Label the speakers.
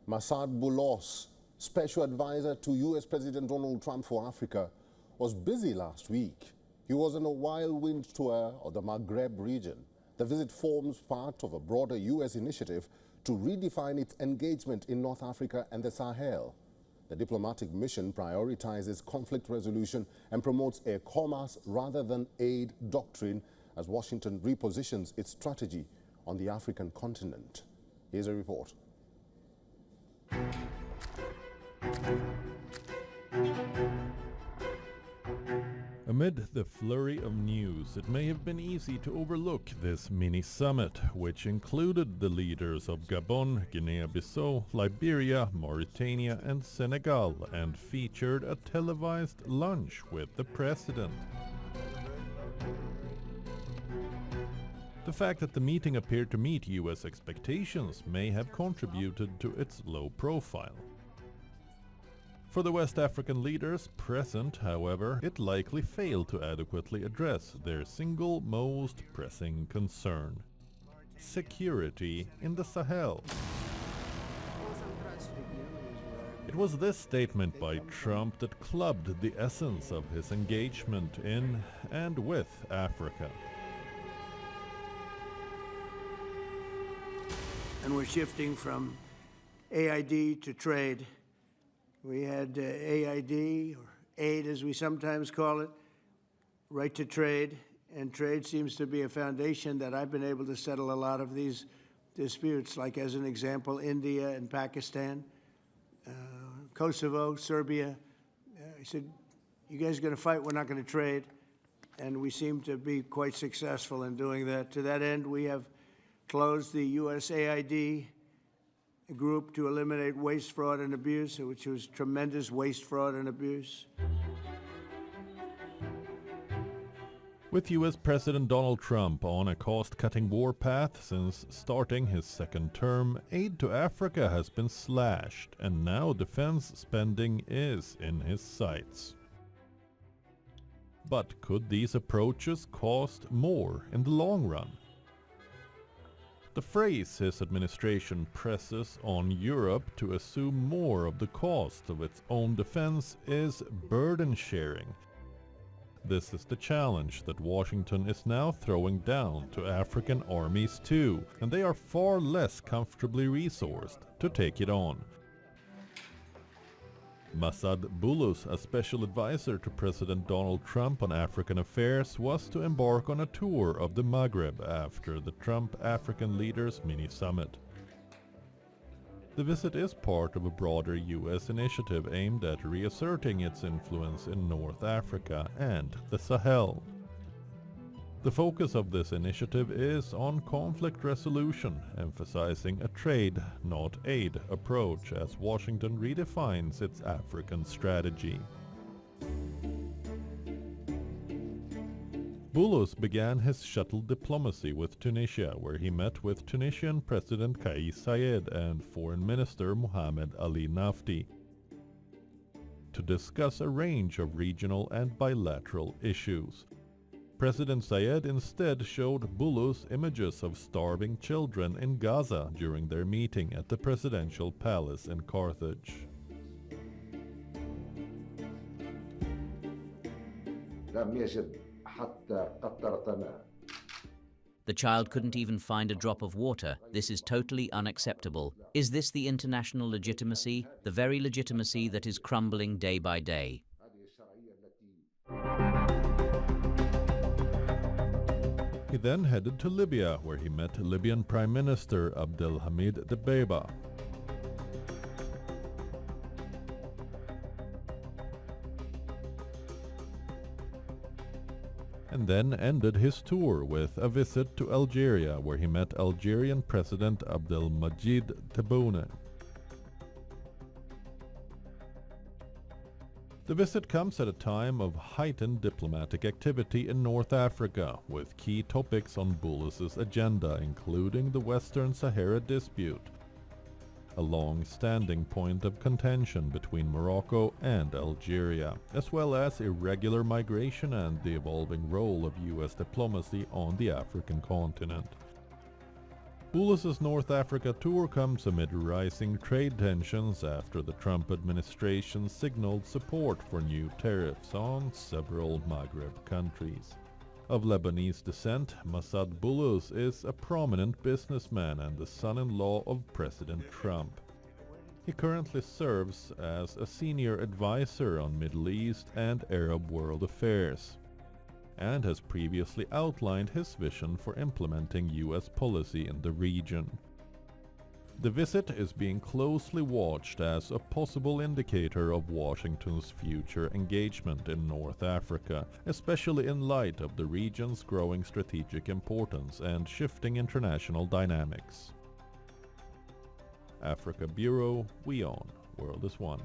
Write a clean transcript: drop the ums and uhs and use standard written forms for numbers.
Speaker 1: Massad Boulos, special advisor to U.S. President Donald Trump for Africa, was busy last week. He was on a whirlwind tour of the Maghreb region. The visit forms part of a broader U.S. initiative to redefine its engagement in North Africa and the Sahel. The diplomatic mission prioritizes conflict resolution and promotes a commerce rather than aid doctrine as Washington repositions its strategy on the African continent. Here's a report.
Speaker 2: Amid the flurry of news, it may have been easy to overlook this mini-summit, which included the leaders of Gabon, Guinea-Bissau, Liberia, Mauritania and Senegal, and featured a televised lunch with the president. The fact that the meeting appeared to meet US expectations may have contributed to its low profile. For the West African leaders present, however, it likely failed to adequately address their single most pressing concern: security in the Sahel. It was this statement by Trump that clubbed the essence of his engagement in and with Africa.
Speaker 3: And we're shifting from AID to trade. We had AID, or aid as we sometimes call it, right to trade, and trade seems to be a foundation that I've been able to settle a lot of these disputes, like as an example, India and Pakistan, Kosovo, Serbia. I said, you guys are going to fight, we're not going to trade, and we seem to be quite successful in doing that. To that end, we have closed the USAID group to eliminate waste, fraud, and abuse, which was tremendous waste, fraud, and abuse.
Speaker 2: With US President Donald Trump on a cost-cutting warpath since starting his second term, aid to Africa has been slashed, and now defense spending is in his sights. But could these approaches cost more in the long run? The phrase his administration presses on Europe to assume more of the cost of its own defense is burden sharing. This is the challenge that Washington is now throwing down to African armies too, and they are far less comfortably resourced to take it on. Massad Boulos, a special advisor to President Donald Trump on African affairs, was to embark on a tour of the Maghreb after the Trump-African leaders mini-summit. The visit is part of a broader US initiative aimed at reasserting its influence in North Africa and the Sahel. The focus of this initiative is on conflict resolution, emphasizing a trade, not aid approach as Washington redefines its African strategy. Bulos began his shuttle diplomacy with Tunisia, where he met with Tunisian President Kais Saied and Foreign Minister Mohamed Ali Nafti to discuss a range of regional and bilateral issues. President Saied instead showed Bulos images of starving children in Gaza during their meeting at the presidential palace in Carthage.
Speaker 4: The child couldn't even find a drop of water. This is totally unacceptable. Is this the international legitimacy, the very legitimacy that is crumbling day by day?
Speaker 2: He then headed to Libya, where he met Libyan Prime Minister Abdelhamid Dbeibeh. And then ended his tour with a visit to Algeria, where he met Algerian President Abdelmadjid Tebboune. The visit comes at a time of heightened diplomatic activity in North Africa, with key topics on Boulos' agenda including the Western Sahara dispute, a long-standing point of contention between Morocco and Algeria, as well as irregular migration and the evolving role of US diplomacy on the African continent. Boulos' North Africa tour comes amid rising trade tensions after the Trump administration signaled support for new tariffs on several Maghreb countries. Of Lebanese descent, Massad Boulos is a prominent businessman and the son-in-law of President Trump. He currently serves as a senior advisor on Middle East and Arab world affairs, and has previously outlined his vision for implementing US policy in the region. The visit is being closely watched as a possible indicator of Washington's future engagement in North Africa, especially in light of the region's growing strategic importance and shifting international dynamics. Africa Bureau, WION, World is One.